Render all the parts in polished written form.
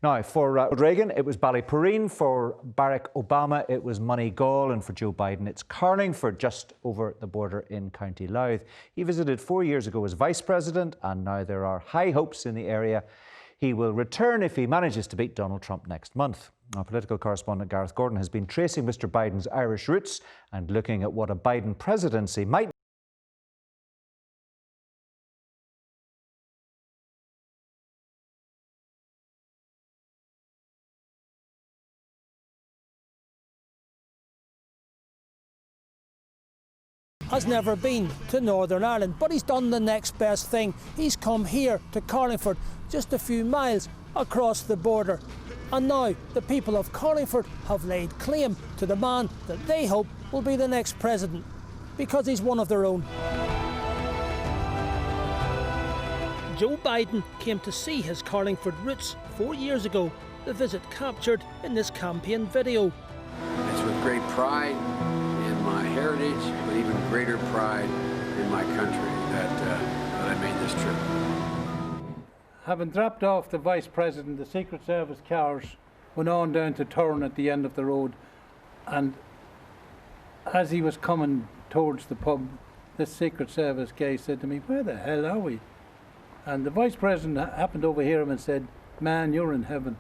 Now, for Reagan, it was Ballyporeen. For Barack Obama, it was Moneygall. And for Joe Biden, it's Carlingford, just over the border in County Louth. He visited 4 years ago as Vice President, and now there are high hopes in the area he will return if he manages to beat Donald Trump next month. Our political correspondent Gareth Gordon has been tracing Mr Biden's Irish roots and looking at what a Biden presidency might has never been to Northern Ireland, but he's done the next best thing. He's come here to Carlingford, just a few miles across the border. And now the people of Carlingford have laid claim to the man that they hope will be the next president, because he's one of their own. Joe Biden came to see his Carlingford roots 4 years ago, the visit captured in this campaign video. It's with great pride in my heritage, but even greater pride in my country that I made this trip. Having dropped off the Vice President, the Secret Service cars went on down to Turn at the end of the road, and as he was coming towards the pub, this Secret Service guy said to me, "Where the hell are we?" And the Vice President happened to overhear him and said, "Man, you're in heaven."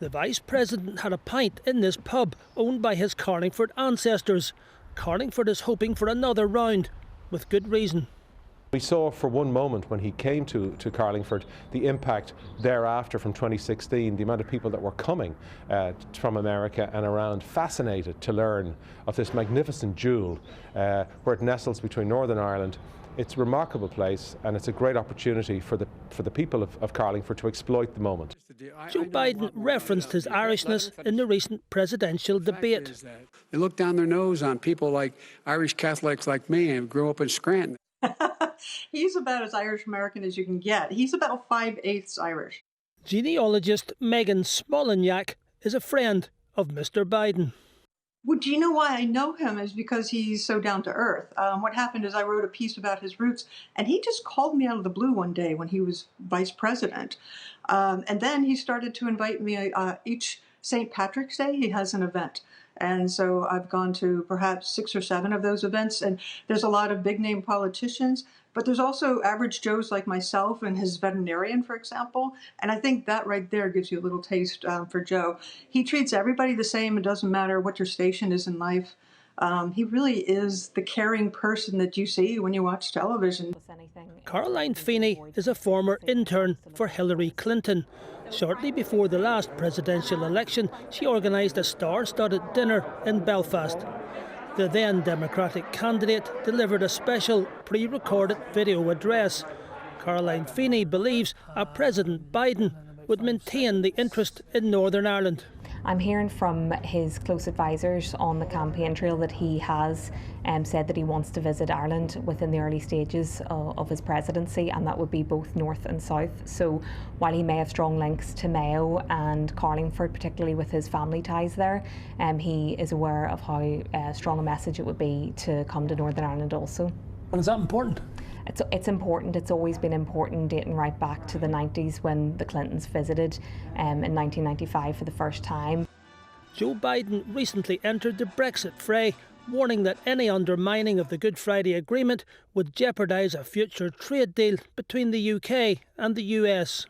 The Vice President had a pint in this pub owned by his Carlingford ancestors. Carlingford is hoping for another round, with good reason. We saw for one moment when he came to Carlingford the impact thereafter from 2016, the amount of people that were coming from America and around, fascinated to learn of this magnificent jewel where it nestles between Northern Ireland. It's a remarkable place, and it's a great opportunity for the people of Carlingford to exploit the moment. Joe Biden referenced his Irishness in the recent presidential debate. They look down their nose on people like Irish Catholics like me who grew up in Scranton. He's about as Irish American as you can get. He's about 5/8 Irish. Genealogist Megan Smolenyak is a friend of Mr Biden. Well, do you know why I know him? Is because he's so down to earth. What happened is I wrote a piece about his roots, and he just called me out of the blue one day when he was vice president. And then he started to invite me each St. Patrick's Day. He has an event. And so I've gone to perhaps 6 or 7 of those events. And there's a lot of big name politicians, but there's also average Joes like myself and his veterinarian, for example. And I think that right there gives you a little taste for Joe. He treats everybody the same. It doesn't matter what your station is in life. He really is the caring person that you see when you watch television. Caroline Feeney is a former intern for Hillary Clinton. Shortly before the last presidential election, she organised a star-studded dinner in Belfast. The then Democratic candidate delivered a special pre-recorded video address. Caroline Feeney believes a President Biden would maintain the interest in Northern Ireland. I'm hearing from his close advisors on the campaign trail that he has said that he wants to visit Ireland within the early stages of his presidency, and that would be both north and south. So while he may have strong links to Mayo and Carlingford, particularly with his family ties there, he is aware of how strong a message it would be to come to Northern Ireland also. And is that important? It's important. It's always been important, dating right back to the 90s when the Clintons visited in 1995 for the first time. Joe Biden recently entered the Brexit fray, warning that any undermining of the Good Friday Agreement would jeopardise a future trade deal between the UK and the US.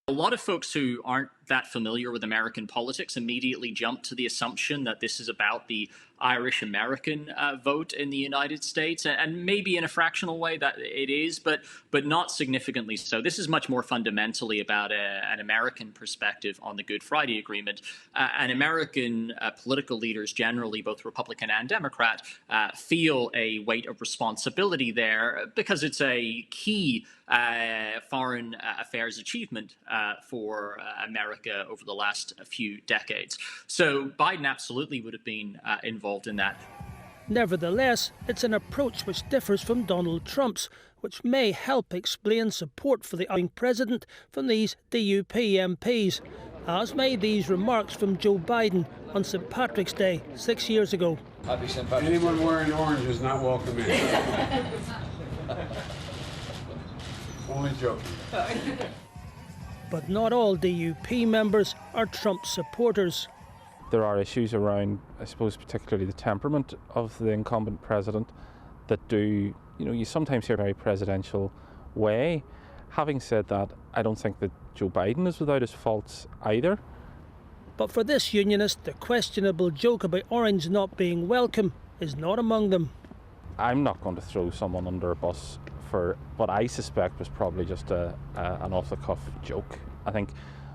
A lot of folks who aren't that familiar with American politics immediately jump to the assumption that this is about the Irish-American vote in the United States, and maybe in a fractional way that it is, but not significantly so. This is much more fundamentally about an American perspective on the Good Friday Agreement. And American political leaders generally, both Republican and Democrat, feel a weight of responsibility there because it's a key foreign affairs achievement for America over the last few decades. So Biden absolutely would have been involved in that. Nevertheless, it's an approach which differs from Donald Trump's, which may help explain support for the outgoing president from these DUP MPs, as may these remarks from Joe Biden on St. Patrick's Day 6 years ago. Anyone wearing orange is not welcome in. Only joking. But not all DUP members are Trump supporters. There are issues around, I suppose, particularly the temperament of the incumbent president that do, you sometimes hear a very presidential way. Having said that, I don't think that Joe Biden is without his faults either. But for this unionist, the questionable joke about Orange not being welcome is not among them. I'm not going to throw someone under a bus for what I suspect was probably just an off-the-cuff joke. I think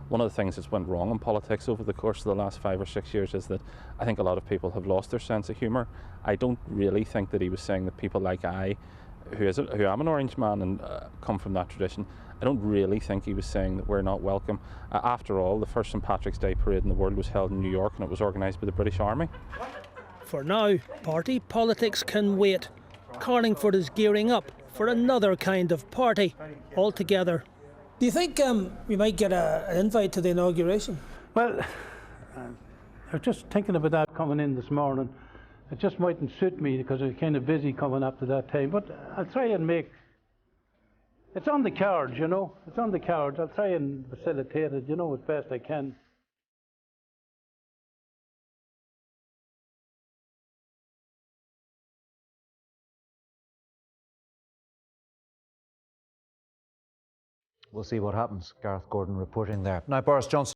one of the things that's went wrong in politics over the course of the last 5 or 6 years is that I think a lot of people have lost their sense of humour. I don't really think that he was saying that people like I, who am an Orange man and come from that tradition, I don't really think he was saying that we're not welcome. After all, the first St Patrick's Day parade in the world was held in New York and it was organised by the British Army. For now, party politics can wait. Carlingford is gearing up for another kind of party altogether. Do you think we might get an invite to the inauguration? Well, I was just thinking about that coming in this morning. It just mightn't suit me because I was kind of busy coming up to that time. But I'll try and make... It's on the cards, It's on the cards. I'll try and facilitate it, as best I can. We'll see what happens. Gareth Gordon reporting there. Now, Boris Johnson